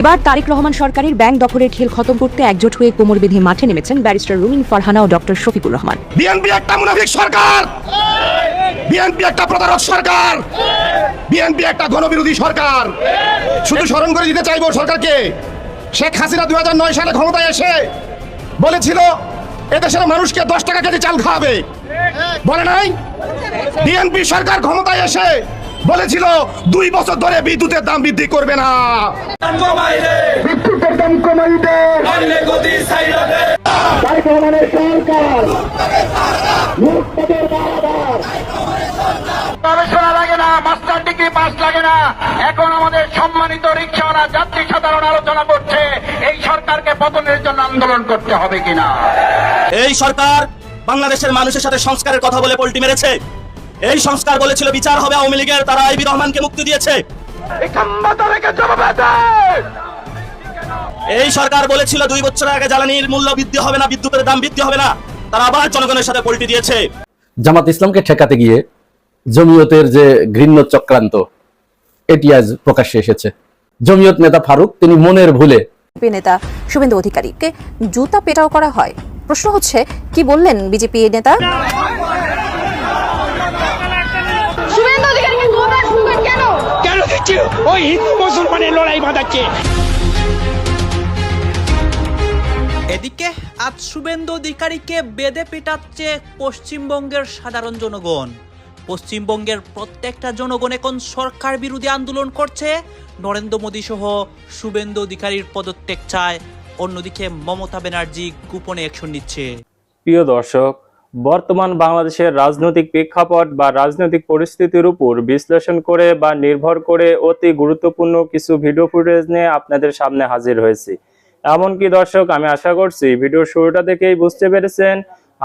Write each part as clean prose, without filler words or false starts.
এবার তারেক রহমান সরকারের ব্যাংক দখলের খেল খতম করতে একজোট হয়ে কোমর বেঁধে মাঠে নেমেছেন ব্যারিস্টার রুমিন ফারহানা ও ডক্টর শফিকুর রহমান। বিএনপি একটা মুনাফিক সরকার, বিএনপি একটা প্রতারক সরকার, বিএনপি একটা গণবিরোধী সরকার। শুধু স্মরণ করে দিতে চাইবো সরকারকে, শেখ হাসিনা 2009 সালে ক্ষমতায় এসে বলেছিল এদেশের মানুষকে 10 টাকা কেজি চাল খাওয়াবে, বলে নাই? বিএনপি সরকার ক্ষমতায় এসে বলেছিল 2 বছর ধরে বিদ্যুতের দাম বৃদ্ধি করবে না, বিদ্যুতের দাম কমাইবে। তারেক রহমানের সরকার গবেষণা লাগে না, মাস্টার ডিগ্রি পাস লাগে না। এখন আমাদের সম্মানিত রিকশাওয়ালা যাত্রী সাধারণ আলোচনা করছে এই সরকারকে পতনের জন্য আন্দোলন করতে হবে কিনা। এই সরকার বাংলাদেশের মানুষের সাথে সংস্কারের কথা বলে পল্টি মেরেছে। এই সংস্কার বলেছিল বিচার হবে আওয়ামী লীগের, তারা আইবি রহমানকে মুক্তি দিয়েছে। এই সরকার বলেছিল 2 বছর আগে জ্বালানির মূল্য বৃদ্ধি হবে না, বিদ্যুতের দাম বৃদ্ধি হবে না, তারা আবার জনগণের সাথে পল্টি দিয়েছে। জামাত ইসলামকে ঠেকাতে গিয়ে জমিয়তের যে ঘৃণ্য চক্রান্ত, এটি আজ প্রকাশ্যে এসেছে। জমিয়ত নেতা ফারুক তিনি মনের ভুলে নেতা শুভেন্দু অধিকারীকে জুতা পেটাও করা হয়। প্রশ্ন হচ্ছে, কি বললেন বিজেপি নেতা? শুভেন্দু অধিকারীকে গোটা শুনবেন কেন? কেন দিচ্ছে ওই হিন্দু মুসলমানের লড়াই বাঁধাচ্ছে। এদিকে আজ শুভেন্দু অধিকারীকে বেঁধে পেটাচ্ছে পশ্চিমবঙ্গের সাধারণ জনগণ। পশ্চিমবঙ্গের প্রত্যেকটা জনগণ এখন সরকার বিরোধী আন্দোলন করছে। নরেন্দ্র মোদী সহ শুভেন্দু অধিকারীর পদত্যাগ চায়। অন্যদিকে মমতা ব্যানার্জি গোপনে অ্যাকশন নিচ্ছে। প্রিয় দর্শক, বর্তমান বাংলাদেশের রাজনৈতিক প্রেক্ষাপট বা রাজনৈতিক পরিস্থিতির উপর বিশ্লেষণ করে বা নির্ভর করে অতি গুরুত্বপূর্ণ কিছু ভিডিও ফুটেজ নিয়ে আপনাদের সামনে হাজির হয়েছি। এমনকি দর্শক, আমি আশা করছি ভিডিওর শুরুটা থেকেই বুঝতে পেরেছেন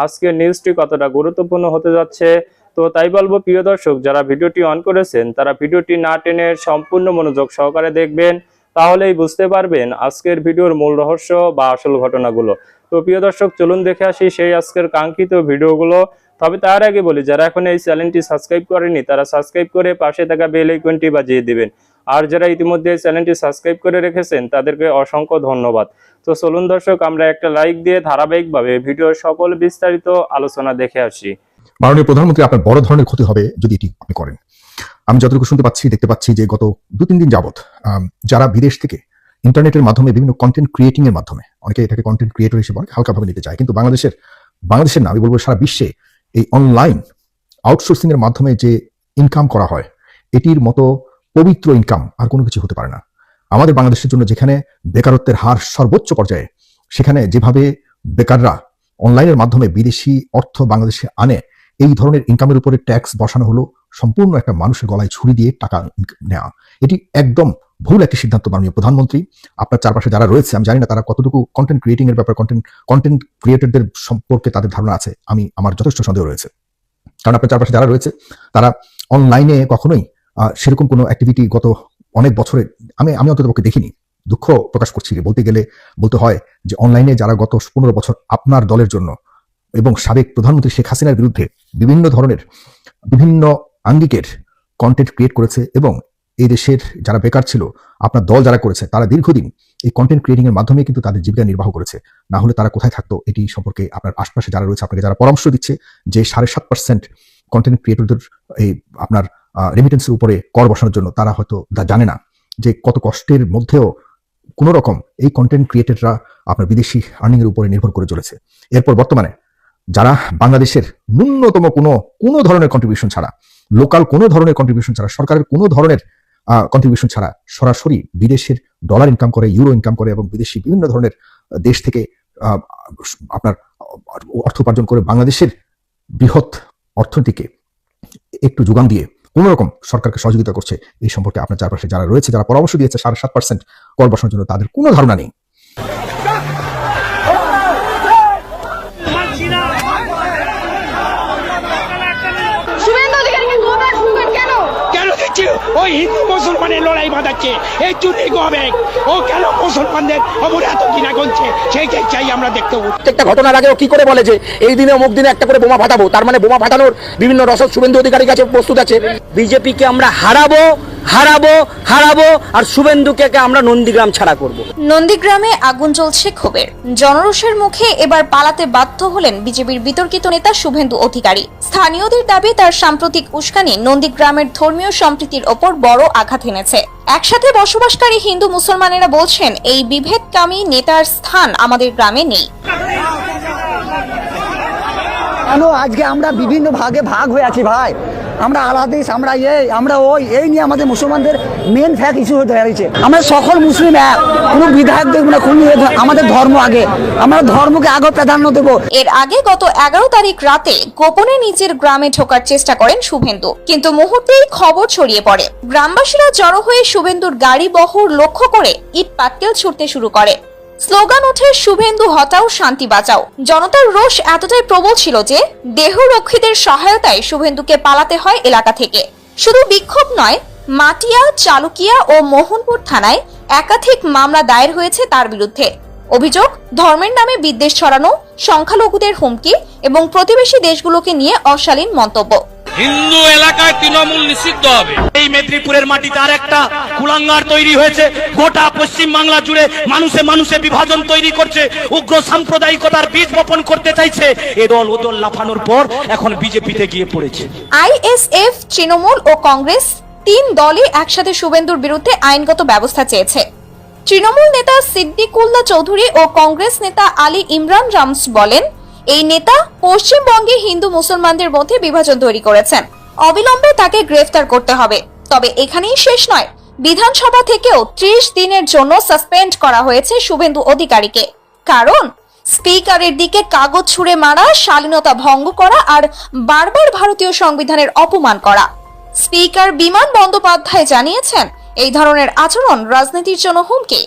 আজকের নিউজটি কতটা গুরুত্বপূর্ণ হতে যাচ্ছে। তো তাই বলবো প্রিয় দর্শক, যারা ভিডিওটি অন করেছেন তারা ভিডিওটি না টেনে সম্পূর্ণ মনোযোগ সহকারে দেখবেন, তাহলেই বুঝতে পারবেন আজকের ভিডিওর মূল রহস্য বা আসল ঘটনাগুলো। তো প্রিয় দর্শক, চলুন দেখে আসি সেই আজকের কাঙ্ক্ষিত ভিডিওগুলো। তবে তার আগে বলি, যারা এখন এই চ্যানেলটি সাবস্ক্রাইব করেনি তারা সাবস্ক্রাইব করে পাশে থাকা বেল আইকনটি বাজিয়ে দিবেন। আর যারা ইতিমধ্যে চ্যানেলটি সাবস্ক্রাইব করে রেখেছেন তাদেরকে অসংখ্য ধন্যবাদ। তো চলুন দর্শক, আমরা একটা লাইক দিয়ে ধারাবাহিকভাবে ভিডিওর সকল বিস্তারিত আলোচনা দেখে আসি। মাননীয় প্রধানমন্ত্রী, আপনার বড় ধরনের ক্ষতি হবে যদি এটি আপনি করেন। আমি যতটুকু শুনতে পাচ্ছি, দেখতে পাচ্ছি যে গত 2-3 দিন যাবত যারা বিদেশ থেকে ইন্টারনেটের মাধ্যমে বিভিন্ন কন্টেন্ট ক্রিয়েটিং এর মাধ্যমে, অনেকে এটাকে কন্টেন্ট ক্রিয়েটর হিসেবে অনেক হালকাভাবে নিতে চায়, কিন্তু বাংলাদেশের না, আমি বলবো সারা বিশ্বে এই অনলাইন আউটসোর্সিং এর মাধ্যমে যে ইনকাম করা হয়, এটির মতো পবিত্র ইনকাম আর কোনো কিছু হতে পারে না। আমাদের বাংলাদেশের জন্য যেখানে বেকারত্বের হার সর্বোচ্চ পর্যায়ে, সেখানে যেভাবে বেকাররা অনলাইনের মাধ্যমে বিদেশি অর্থ বাংলাদেশে আনে, এই ধরনের ইনকামের উপরে ট্যাক্স বসানো হলো সম্পূর্ণ একটা মানুষের গলায় ছুরি দিয়ে টাকা নেওয়া। এটি একদম ভুল একটি সিদ্ধান্ত। মাননীয় প্রধানমন্ত্রী, আপনার চারপাশে যারা রয়েছে, আমি জানি না তারা কতটুকু কন্টেন্ট ক্রিয়েটিং এর ব্যাপারে, কন্টেন্ট ক্রিয়েটরদের সম্পর্কে তাদের ধারণা আছে। আমার যথেষ্ট সন্দেহ রয়েছে, কারণ আপনার চারপাশে যারা রয়েছে তারা অনলাইনে কখনোই সেরকম কোনো অ্যাক্টিভিটি গত অনেক বছরে আমি অন্ততপক্ষে দেখিনি। দুঃখ প্রকাশ করছি, বলতে হয় যে অনলাইনে যারা গত 15 বছর আপনার দলের জন্য এবং সাবেক প্রধানমন্ত্রী শেখ হাসিনার বিরুদ্ধে বিভিন্ন আঙ্গিকের কন্টেন্ট ক্রিয়েট করেছে, এবং এই দেশের যারা বেকার ছিল, আপনার দল যারা করেছে, তারা দীর্ঘদিন এই কন্টেন্ট ক্রিয়েটিং এর মাধ্যমে কিন্তু তাদের জীবিকা নির্বাহ করেছে। না হলে তারা কোথায় থাকতো? এটি সম্পর্কে আপনার আশপাশে যারা রয়েছে, আপনাকে যারা পরামর্শ দিচ্ছে যে 7.5% কন্টেন্ট ক্রিয়েটরদের এই আপনার রেমিটেন্সের উপরে কর বসানোর জন্য, তারা হয়তো জানে না যে কত কষ্টের মধ্যেও কোনো রকম এই কন্টেন্ট ক্রিয়েটররা আপনার বিদেশি আর্নিং এর উপরে নির্ভর করে চলেছে। এরপর বর্তমানে যারা বাংলাদেশের ন্যূনতম কোনো ধরনের কন্ট্রিবিউশন ছাড়া, লোকাল কোনো ধরনের কন্ট্রিবিউশন ছাড়া, সরকারের কোনো ধরনের কন্ট্রিবিউশন ছাড়া সরাসরি বিদেশের ডলার ইনকাম করে, ইউরো ইনকাম করে, এবং বিদেশি বিভিন্ন ধরনের দেশ থেকে আপনার অর্থ উপার্জন করে বাংলাদেশের বৃহৎ অর্থনীতিকে একটু যোগান দিয়ে কোন রকম সরকারকে সহযোগিতা করছে, এই সম্পর্কে আপনার চারপাশে যারা রয়েছে, যারা পরামর্শ দিয়েছে 7.5% কর বসানোর জন্য, তাদের কোনো ধারণা নেই। শুভেন্দু অধিকারীকে গোটা শুনবেন কেন? কেন দিচ্ছে ওই হিন্দু মুসলমানের লড়াই বাঁধাচ্ছে। এই চুরি গবে ও কেন মুসলমানদের অপরাধ এত কিনা করছে, সেইটাই চাই আমরা দেখতে। প্রত্যেকটা ঘটনার আগেও কি করে বলে যে এই দিনে অমুক দিনে একটা করে বোমা ফাটাবো, তার মানে বোমা ফাটানোর বিভিন্ন রসদ শুভেন্দু অধিকারীর কাছে প্রস্তুত আছে। বিজেপিকে আমরা হারাবো হারাবো আর শুভেন্দুকে আমরা নন্দীগ্রাম ছাড়া করব। নন্দীগ্রামে আগুন জ্বলছে ক্ষোভের। জনরোষের মুখে এবার পালাতে বাধ্য হলেন বিজেপির বিতর্কিত নেতা শুভেন্দু অধিকারী। স্থানীয়দের দাবি তার সাম্প্রতিক উস্কানি নন্দীগ্রামের ধর্মীয় সম্প্রীতির ওপর বড় আঘাত এনেছে। একসাথে বসবাসকারী হিন্দু মুসলমানেরা বলছেন এই বিভেদকামী নেতার স্থান আমাদের গ্রামে নেই। কেন আজকে আমরা বিভিন্ন ভাগে ভাগ হয়ে আছি ভাই? আমরা আলাদিস, আমরা আমরা এই নিয়ে আমাদের মুসলমানদের মেন ফ্যাক্ট ইস্যু হয়ে দাঁড়িয়েছে। আমরা সকল মুসলিম এক, কোনো বিধায়ক দেখবো না, কোনো আমাদের ধর্ম আগে, আমরা ধর্মকে আগে প্রাধান্য দেবো। এর আগে গত 11 তারিখ রাতে গোপনে নিজের গ্রামে ঢোকার চেষ্টা করেন শুভেন্দু, কিন্তু মুহূর্তেই খবর ছড়িয়ে পড়ে। গ্রামবাসীরা জড়ো হয়ে শুভেন্দুর গাড়ি বহর লক্ষ্য করে ইট পাটকেল ছুটতে শুরু করে। স্লোগান ওঠে শুভেন্দু হটাও শান্তি বাঁচাও। জনতার রোষ এতটাই প্রবল ছিল যে দেহরক্ষীদের সহায়তায় শুভেন্দুকে পালাতে হয় এলাকা থেকে। শুধু বিক্ষোভ নয়, মাটিয়া, চালুকিয়া ও মোহনপুর থানায় একাধিক মামলা দায়ের হয়েছে তার বিরুদ্ধে। অভিযোগ, ধর্মের নামে বিদ্বেষ ছড়ানো, সংখ্যালঘুদের হুমকি এবং প্রতিবেশী দেশগুলোকে নিয়ে অশালীন মন্তব্য। হিন্দু এলাকায় তৃণমূল নিষিদ্ধ হবে। এই মেদিনীপুরের মাটিতে আর একটা কুলাঙ্গার তৈরি হয়েছে। গোটা পশ্চিম বাংলা জুড়ে মানুষে মানুষে বিভাজন তৈরি করছে, উগ্র সাম্প্রদায়িকতার বীজ বপন করতে চাইছে। এ দল ও দল লাফানোর পর এখন বিজেপিতে গিয়ে পড়েছে। আইএসএফ, তৃণমূল ও কংগ্রেস 3 দলই একসাথে শুভেন্দুর বিরুদ্ধে আইনগত ব্যবস্থা চেয়েছে। তৃণমূল নেতা সিদ্দিকুল্লাহ চৌধুরী ও কংগ্রেস নেতা আলী ইমরান রামস বলেন, এই নেতা পশ্চিমবঙ্গে হিন্দু মুসলমানদের মধ্যে বিভাজন তৈরি করেছেন। অবিলম্বে তাকে গ্রেফতার করতে হবে। তবে এখানেই শেষ নয়, বিধানসভা থেকেও 30 দিনের জন্য সাসপেন্ড করা হয়েছে শুভেন্দু অধিকারীকে। কারণ স্পিকারের দিকে কাগজ ছুঁড়ে মারা, শালীনতা ভঙ্গ করা আর বারবার ভারতীয় সংবিধানের অপমান করা। স্পিকার বিমান বন্দ্যোপাধ্যায় জানিয়েছেন, এই ধরনের আচরণ রাজনীতির জন্য হুমকি।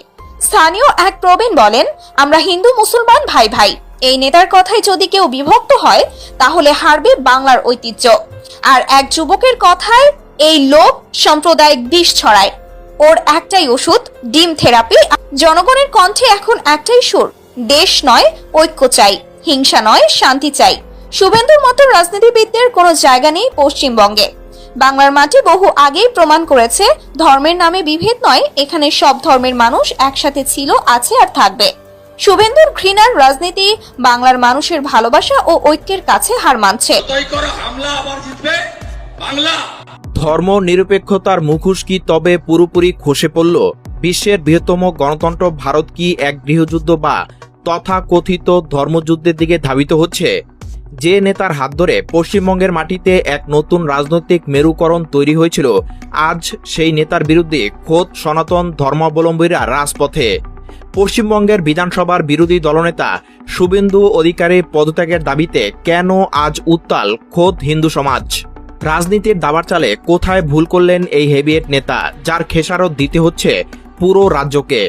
স্থানীয় এক প্রবীণ বলেন, আমরা হিন্দু মুসলমান ভাই ভাই। এই নেতার কথায় যদি কেউ বিভক্ত হয় তাহলে হারবে বাংলার ঐতিহ্য। আর এক যুবকের কথায় এই লোক সাম্প্রদায়িক বিষ ছড়ায়। ওর একটাই ওষুধ, ডিম থেরাপি। জনগণের কণ্ঠে এখন একটাই সুর, দেশ নয় ঐক্য চাই, হিংসা নয় শান্তি চাই। শুভেন্দুর মতো রাজনীতিবিদদের কোনো জায়গা নেই পশ্চিমবঙ্গে। বাংলার মাটি বহু আগেই প্রমাণ করেছে, ধর্মের নামে বিভেদ নয়, এখানে সব ধর্মের মানুষ একসাথে ছিল, আছে আর থাকবে। শুভেন্দুর ঘৃণার রাজনীতি বাংলার মানুষের ভালোবাসা ও ঐক্যের কাছে হার মানছে। ধর্ম নিরপেক্ষতার মুখোশ কি তবে পুরোপুরি খসে পড়ল? বিশ্বের বৃহত্তম গণতন্ত্র ভারত কি এক গৃহযুদ্ধ বা তথাকথিত ধর্মযুদ্ধের দিকে ধাবিত হচ্ছে? যে নেতার হাত ধরে পশ্চিমবঙ্গের মাটিতে এক নতুন রাজনৈতিক মেরুকরণ তৈরি হয়েছিল, আজ সেই নেতার বিরুদ্ধে খোদ সনাতন ধর্মাবলম্বীরা রাজপথে। পশ্চিমবঙ্গের বিধানসভার বিরোধী দলনেতা শুভেন্দু অধিকারী পদত্যাগের দাবিতে কেন আজ উত্তাল খোদ হিন্দু সমাজ? রাজনীতির দাবার চালে কোথায় ভুল করলেন এই হেভিয়েট নেতা, যার খেসারত দিতে হচ্ছে পুরো রাজ্যকে?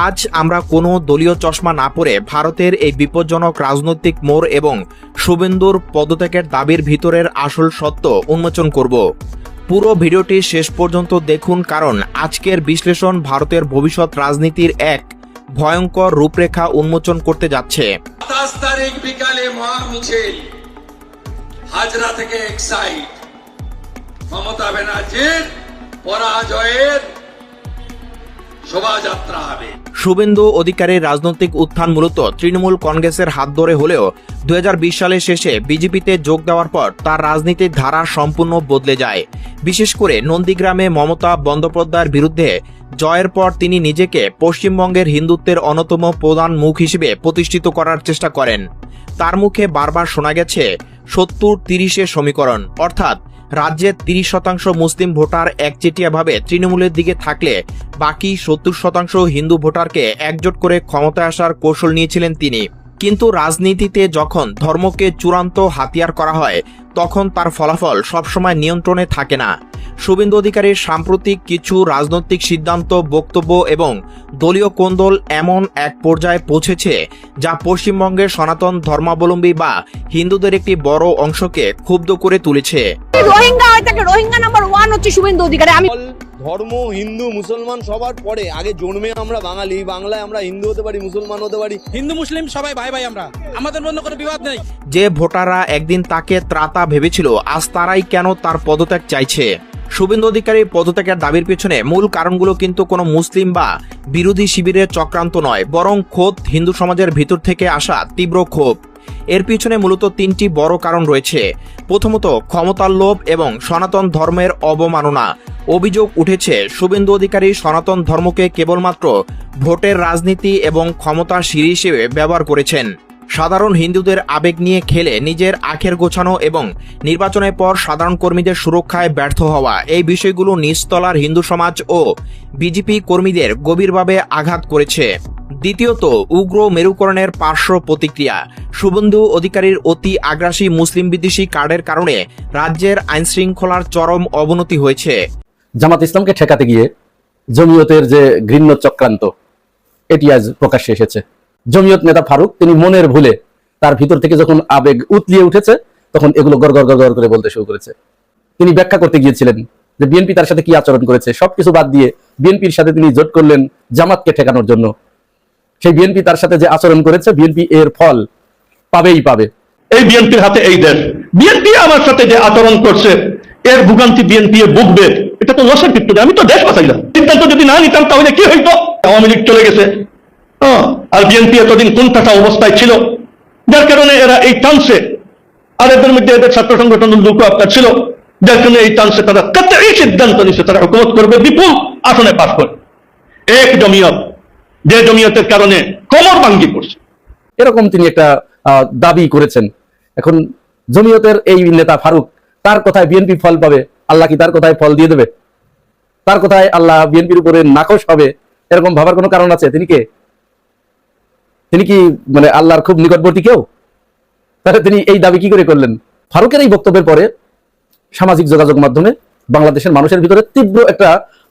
আজ আমরা কোনো দলীয় চশমা না পরে ভারতের এই বিপজ্জনক রাজনৈতিক মোড় এবং শুভেন্দুর পদত্যাগের দাবির ভিতরের আসল সত্য উন্মোচন করব। পুরো ভিডিওটি শেষ পর্যন্ত দেখুন, কারণ আজকের বিশ্লেষণ ভারতের ভবিষ্যৎ রাজনীতির এক ভয়ঙ্কর রূপরেখা উন্মোচন করতে যাচ্ছে। 27 তারিখ বিকালে মহামিছিল হাজরা থেকে এক্সাইট, মমতা ব্যানার্জির পরাজয়ের শোভাযাত্রা হবে। শুভেন্দু অধিকারীর রাজনৈতিক উত্থান মূলত তৃণমূল কংগ্রেসের হাত ধরে হলেও 2020 সালের শেষে বিজেপিতে যোগ দেওয়ার পর তার রাজনীতির ধারা সম্পূর্ণ বদলে যায়। বিশেষ করে নন্দীগ্রামে মমতা বন্দ্যোপাধ্যায়ের বিরুদ্ধে জয়ের পর তিনি নিজেকে পশ্চিমবঙ্গের হিন্দুত্বের অন্যতম প্রধান মুখ হিসেবে প্রতিষ্ঠিত করার চেষ্টা করেন। তার মুখে বারবার শোনা গেছে 70-30-এর সমীকরণ, অর্থাৎ রাজ্যের 30% মুসলিম ভোটার একচেটিয়াভাবে তৃণমূলের দিকে থাকলে বাকি 70% হিন্দু ভোটারকে একজোট করে ক্ষমতায় আসার কৌশল নিয়েছিলেন তিনি। কিন্তু রাজনীতিতে যখন ধর্মকে চূড়ান্ত হাতিয়ার করা হয় তখন তার ফলাফল সবসময় নিয়ন্ত্রণে থাকে না। শুভেন্দু অধিকারীর সাম্প্রতিক কিছু রাজনৈতিক সিদ্ধান্ত, বক্তব্য এবং দলীয় কোন্দল এমন এক পর্যায়ে পৌঁছেছে যা পশ্চিমবঙ্গের সনাতন ধর্মাবলম্বী বা হিন্দুদের একটি বড় অংশকে ক্ষুব্ধ করে তুলেছে। রোহিঙ্গা নাম্বার 1 হচ্ছে শুভেন্দু অধিকারী। আমি ধর্ম হিন্দু মুসলমান সবার পরে, আগে জন্মে আমরা বাঙালি, বাংলায় আমরা হিন্দু হতে পারি, মুসলমান হতে পারি, হিন্দু মুসলিম সবাই ভাই ভাই, আমরা আমাদের মধ্যে কোনো বিবাদ নেই। যে ভোটাররা একদিন তাকে ত্রাতা ভেবেছিল, আজ তারাই কেন তার পদত্যাগ চাইছে? শুভেন্দু অধিকারীর পদত্যাগের দাবির পেছনে মূল কারণগুলো কিন্তু কোনো মুসলিম বা বিরোধী শিবিরের চক্রান্ত নয়, বরং খোদ হিন্দু সমাজের ভিতর থেকে আসা তীব্র ক্ষোভ। এর পিছনে মূলত তিনটি বড় কারণ রয়েছে। প্রথমত, ক্ষমতার লোভ এবং সনাতন ধর্মের অবমাননা। অভিযোগ উঠেছে শুভেন্দু অধিকারী সনাতন ধর্মকে কেবলমাত্র ভোটের রাজনীতি এবং ক্ষমতার সিঁড়ি হিসেবে ব্যবহার করেছেন। সাধারণ হিন্দুদের আবেগ নিয়ে খেলে নিজের আখের গোছানো এবং নির্বাচনের পর সাধারণ কর্মীদের সুরক্ষায় ব্যর্থ হওয়া, এই বিষয়গুলো নিচতলার হিন্দু সমাজ ও বিজেপি কর্মীদের গভীরভাবে আঘাত করেছে। দ্বিতীয়ত, উগ্র মেরুকরণের পার্শ্ব প্রতিক্রিয়া। শুভেন্দু অধিকারীর অতি আগ্রাসী মুসলিম বিদ্বেষী কার্ডের কারণে রাজ্যের আইনশৃঙ্খলার চরম অবনতি হয়েছে। জামাত ইসলামকে ঠেকাতে গিয়ে জমিয়তের যে ঘৃণ্য চক্রান্ত, এটি আজ প্রকাশ্যে এসেছে। জমিয়ত নেতা ফারুক তিনি মনের ভুলে তার ভিতর থেকে যখন আবেগ উতলিয়ে উঠেছে তখন এগুলো গড়গড় গড়গড় করে বলতে শুরু করেছে। তিনি ব্যাখ্যা করতে গিয়েছিলেন যে বিএনপি তার সাথে কি আচরণ করেছে, সবকিছু বাদ দিয়ে বিএনপির সাথে তিনি জোট করলেন জামাতকে ঠেকানোর জন্য। সেই বিএনপি তার সাথে যে আচরণ করেছে, বিএনপি এর ফল পাবেই পাবে। এই বিএনপির হাতে এই দেশ, বিএনপি আমার সাথে যে আচরণ করছে এর ভোগান্তি বিএনপি ভুগবে, এটা তো লসের ভিত্তিতে। আমি তো দেশ বাঁচাইলাম, সিদ্ধান্ত যদি না নিতাম তাহলে কি হইতো? আওয়ামী লীগ চলে গেছে, আর বিএনপি এতদিন কোনটা অবস্থায় ছিল, যার কারণে এরা এই টানছে। আর এদের মধ্যে এদের ছাত্র সংগঠনের লোক আপনার ছিল, যার কারণে এই টানছে। তারা এই সিদ্ধান্ত নিচ্ছে তারা হুকুমত করবে বিপুল আসনে পাস করে। এক জমিয়ত, যে জমিয়তের কারণে কোমর ভাঙ্গি পড়ছে, এরকম তিনি একটা দাবি করেছেন। এখন জমিয়তের এই নেতা ফারুক, তার কথায় বিএনপি ফল পাবে, আল্লাহ কি তার কথায় ফল দিয়ে দেবে? তার কথায় আল্লাহ বিএনপির উপরে নাকশ হবে, এরকম ভাবার কোনো কারণ আছে? তিনি কে? তিনি কি মানে আল্লাহর খুব নিকটবর্তী কেউ? তাহলে তিনি এই দাবি কি করে করলেন? ফারুকের এই বক্তব্যের পরে সামাজিক যোগাযোগ মাধ্যমে বাংলাদেশের মানুষের ভিতরে তীব্র একটা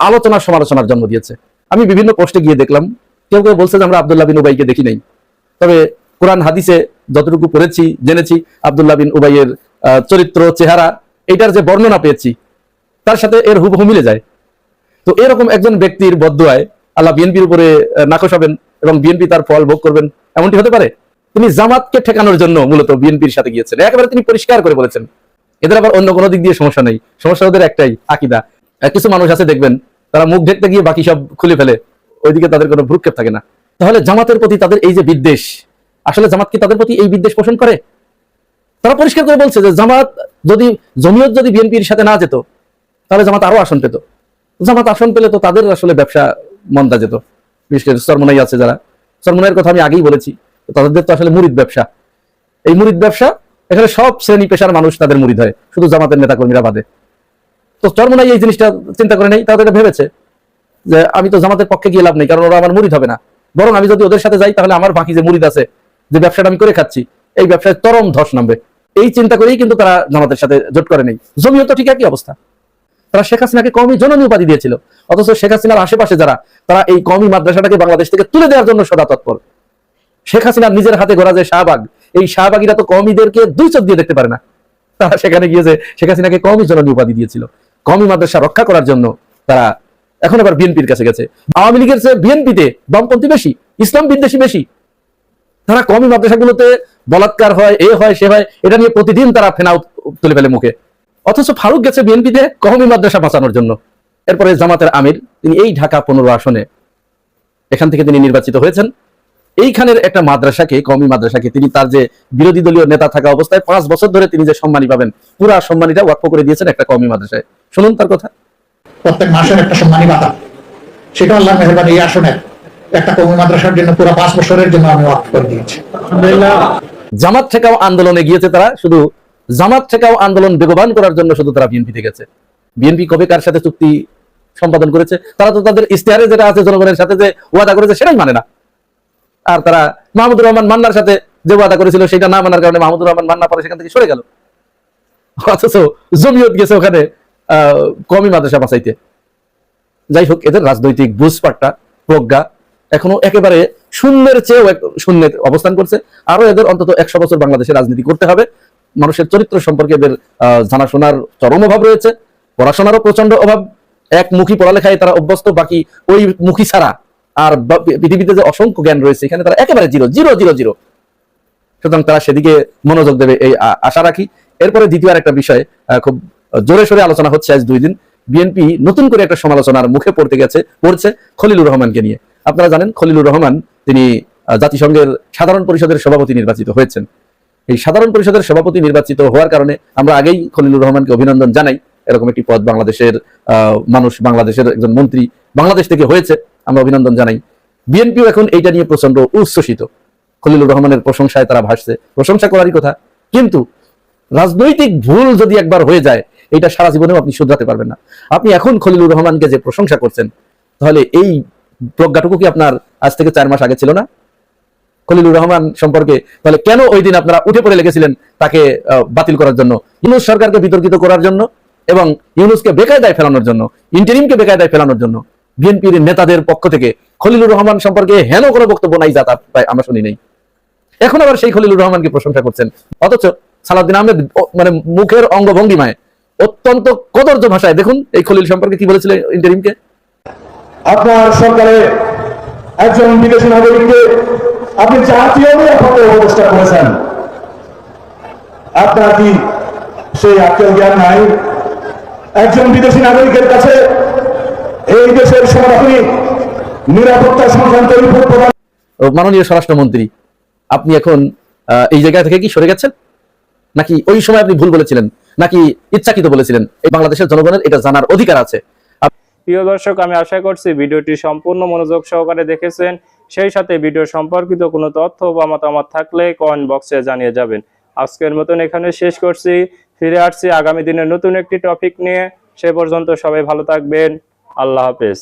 আলোচনা সমালোচনার জন্ম দিয়েছে। আমি বিভিন্ন পোস্টে গিয়ে দেখলাম, কেউ কেউ বলছে যে আমরা আব্দুল্লাহ বিন উবাইকে দেখি নাই, তবে কোরআন হাদিসে যতটুকু পড়েছি জেনেছি আব্দুল্লাহ বিন উবাইয়ের চরিত্র, চেহারা, এটার যে বর্ণনা পেয়েছি তার সাথে এর হুবহু মিলে যায়। তো এরকম একজন ব্যক্তির বদদুয়ায় আল্লাহ বিএনপির উপরে নাকশ হবেন এবং বিএনপি তার ফল ভোগ করবেন, এমনটি হতে পারে? তিনি জামাতকে ঠেকানোর জন্য মূলত বিএনপির সাথে গিয়েছেন, একেবারে তিনি পরিষ্কার করে বলেছেন। এদের আবার অন্য কোনো দিক দিয়ে সমস্যা নেই, সমস্যা ওদের একটাই, আকীদা। কিছু মানুষ আছে দেখবেন তারা মুখ ঢেকতে গিয়ে বাকি সব খুলে ফেলে, ওইদিকে তাদের কোনো ভ্রুক্ষেপ থাকে না। তাহলে জামাতের প্রতি তাদের এই যে বিদ্বেষ, আসলে জামাত কি তাদের প্রতি এই বিদ্বেষ পোষণ করে? তারা পরিষ্কার করে বলছে যে জামাত যদি, জমিয়ত যদি বিএনপির সাথে না যেত তাহলে জামাত আরো আসন পেত। জামাত আসন পেলে তো তাদের আসলে ব্যবসা মন্দা যেত। বিশেষ করে চরমোনাই আছে যারা, চরমোনাইয়ের কথা আমি আগেই বলেছি, তাদের তো আসলে মুরিদ ব্যবসা। এই মুরিদ ব্যবসা, এখানে সব শ্রেণী পেশার মানুষ তাদের মুরিদ হয়, শুধু জামাতের নেতা কর্মীরা বাদে। তো চরমোনাই এই জিনিসটা চিন্তা করে নেই, তারা এটা ভেবেছে যে আমি তো জামাতের পক্ষে গিয়ে লাভ নেই, কারণ ওরা আমার মুরিদ হবে না, বরং আমি যদি ওদের সাথে যাই তাহলে আমার বাকি যে মুরিদ আছে, যে ব্যবসাটা আমি করে খাচ্ছি, এই ব্যবসায় চরম ধস নামবে। এই চিন্তা করেই কিন্তু তারা জামাতের সাথে জোট করে নেই। জমিয়ত ঠিক একই অবস্থা। তারা শেখ হাসিনাকে কওমি জননী উপাধি দিয়েছিল, অথচ শেখ হাসিনার আশেপাশে যারা, তারা এই কওমি মাদ্রাসাটাকে বাংলাদেশ থেকে তুলে দেওয়ার জন্য সদা তৎপর। শেখ হাসিনার নিজের হাতে গড়া যে শাহবাগ, এই শাহবাগীরা তো কওমিদেরকে দুই চোখ দিয়ে দেখতে পারে না। তারা সেখানে গিয়ে যে শেখ হাসিনাকে কওমি জননী উপাধি দিয়েছিল, কওমি মাদ্রাসা রক্ষা করার জন্য তারা এখন আবার বিএনপির কাছে গেছে। আওয়ামী লীগের চেয়ে বিএনপিতে বামপন্থী বেশি, ইসলাম বিদ্বেষী বেশি। তারা কওমি মাদ্রাসাগুলোতে বলাৎকার হয়, এ হয়, সে হয়, এটা নিয়ে প্রতিদিন তারা ফেনাও তুলে ফেলে মুখে। অথচ ফারুক গেছে বিএনপিতে কওমি মাদ্রাসা বাঁচানোর জন্য। এরপরে জামাতের আমির, তিনি এই ঢাকা 15 আসনে, এখান থেকে তিনি নির্বাচিত হয়েছেন। এইখানের একটা মাদ্রাসাকে, কওমি মাদ্রাসাকে, তিনি তার যে বিরোধী দলীয় নেতা থাকা অবস্থায় 5 বছর ধরে তিনি যে সম্মানী পাবেন, পুরা সম্মানীটা ওয়াকফ করে দিয়েছেন একটা কওমি মাদ্রাসায়। শুনুন তার কথা। প্রত্যেক মাসের একটা সম্মানী পাতা, সেটা আল্লাহর মেহেরবানি এই আসনের একটা কওমি মাদ্রাসার জন্য পুরো 5 বছরের জন্য আমি ওয়াকফ করে দিয়েছি। জামাত ঠেকাও আন্দোলনে গিয়েছে তারা, শুধু জামাত ঠেকাও আন্দোলন বেগবান করার জন্য শুধু তারা বিএনপিতে গেছে। বিএনপি কবে কার সাথে চুক্তি সম্পাদন করেছে? তারা তো তাদের ইশতেহারে যেটা আছে জনগণের সাথে যে ওয়াদা করেছে সেটাই মানে না। আর তারা মাহমুদুর রহমান মান্নার সাথে যে ওয়াদা করেছিল সেটা না মানার কারণে মাহমুদুর রহমান মান্না পরে সেখান থেকে সরে গেল। অথচ জমিয়ত গেছে ওখানে কওমি মাদ্রাসা বাঁচাইতে। যাই হোক, এদের রাজনৈতিক বুঝপাট্টা, প্রজ্ঞা এখনো একেবারে শূন্যের চেয়েও শূন্যে অবস্থান করছে। আরো এদের অন্তত 100 বছর বাংলাদেশে রাজনীতি করতে হবে। মানুষের চরিত্র সম্পর্কে এদের জানাশোনার চরম অভাব রয়েছে, পড়াশোনারও প্রচন্ড অভাব। একমুখী পড়ালেখায় তারা অভ্যস্ত, বাকি ওই মুখী ছাড়া আর পৃথিবীতে যে অসংখ্য জ্ঞান রয়েছে এখানে তারা একেবারে জিরো জিরো জিরো জিরো। সুতরাং তারা সেদিকে মনোযোগ দেবে এই আশা রাখি। এরপরে দ্বিতীয় একটা বিষয় খুব জোরে সোরে আলোচনা হচ্ছে আজ 2 দিন, বিএনপি নতুন করে একটা সমালোচনার মুখে পড়ছে খলিলুর রহমানকে নিয়ে। আপনারা জানেন খলিলুর রহমান তিনি জাতিসংঘের সাধারণ পরিষদের সভাপতি নির্বাচিত হয়েছেন। এই সাধারণ পরিষদের সভাপতি নির্বাচিত হওয়ার কারণে আমরা আগেই খলিলুর রহমানকে অভিনন্দন জানাই। এরকম একটি পদ বাংলাদেশের মানুষ, বাংলাদেশের একজন মন্ত্রী বাংলাদেশ থেকে হয়েছে, আমরা অভিনন্দন জানাই। বিএনপিও এখন এইটা নিয়ে প্রচন্ড উচ্ছ্বসিত। খলিলুর রহমানের প্রশংসায় তারা ভাসছে, প্রশংসা করারই কথা। কিন্তু রাজনৈতিক ভুল যদি একবার হয়ে যায়, এটা সারা জীবনেও আপনি শুধরাতে পারবেন না। আপনি এখন খলিলুর রহমানকে যে প্রশংসা করছেন, তাহলে এই প্রজ্ঞাটুকু কি আপনার আজ থেকে 4 মাস আগে ছিল না? খলিলুর রহমান সম্পর্কে তাহলে কেন ওই দিন আপনারা উঠে পড়ে লেগেছিলেন তাকে বাতিল করার জন্য, ইউনূস সরকারকে বিতর্কিত করার জন্য এবং ইউনূসকে বেকায়দায় ফেলানোর জন্য, ইন্টারিমকে বেকায়দায় ফেলানোর জন্য বিএনপির নেতাদের পক্ষ থেকে খলিলুর রহমান সম্পর্কে হেন কোনো বক্তব্য নাই, যা প্রায় আমরা শুনি নাই। এখন আবার সেই খলিলুর রহমানকে প্রশংসা করছেন, অথচ সালাউদ্দিন আহমেদ মানে মুখের অঙ্গভঙ্গিমায় অত্যন্ত কদর্য ভাষায় দেখুন এই খলিল সম্পর্কে কি বলেছিলেন ইন্টারিমকে। আপনার সরকারে একজন বিদেশি নাগরিককে আপনি জাতীয় নিরাপত্তা উপদেষ্টা করেছেন, আপনার কি সেই আক্কেল জ্ঞান নাই? একজন বিদেশি নাগরিকের কাছে এই দেশের সার্বভৌমিক নিরাপত্তা সংক্রান্ত রিপোর্ট প্রদান। মাননীয় স্বরাষ্ট্রমন্ত্রী, আপনি এখন এই জায়গা থেকে কি সরে গেছেন, নাকি ওই সময় আপনি ভুল বলেছিলেন, নাকি ইচ্ছাকৃত বলেছিলেন? এই বাংলাদেশের জনগণের এটা জানার অধিকার আছে। প্রিয় দর্শক, আমি আশা করছি ভিডিওটি সম্পূর্ণ মনোযোগ সহকারে দেখেছেন। সেই সাথে ভিডিও সম্পর্কিত কোনো তথ্য বা মতামত থাকলে কমেন্ট বক্সে জানিয়ে যাবেন। আজকের মতন এখানে শেষ করছি, ফিরে আসছি আগামী দিনের নতুন একটি টপিক নিয়ে। সে পর্যন্ত সবাই ভালো থাকবেন। আল্লাহ হাফেজ।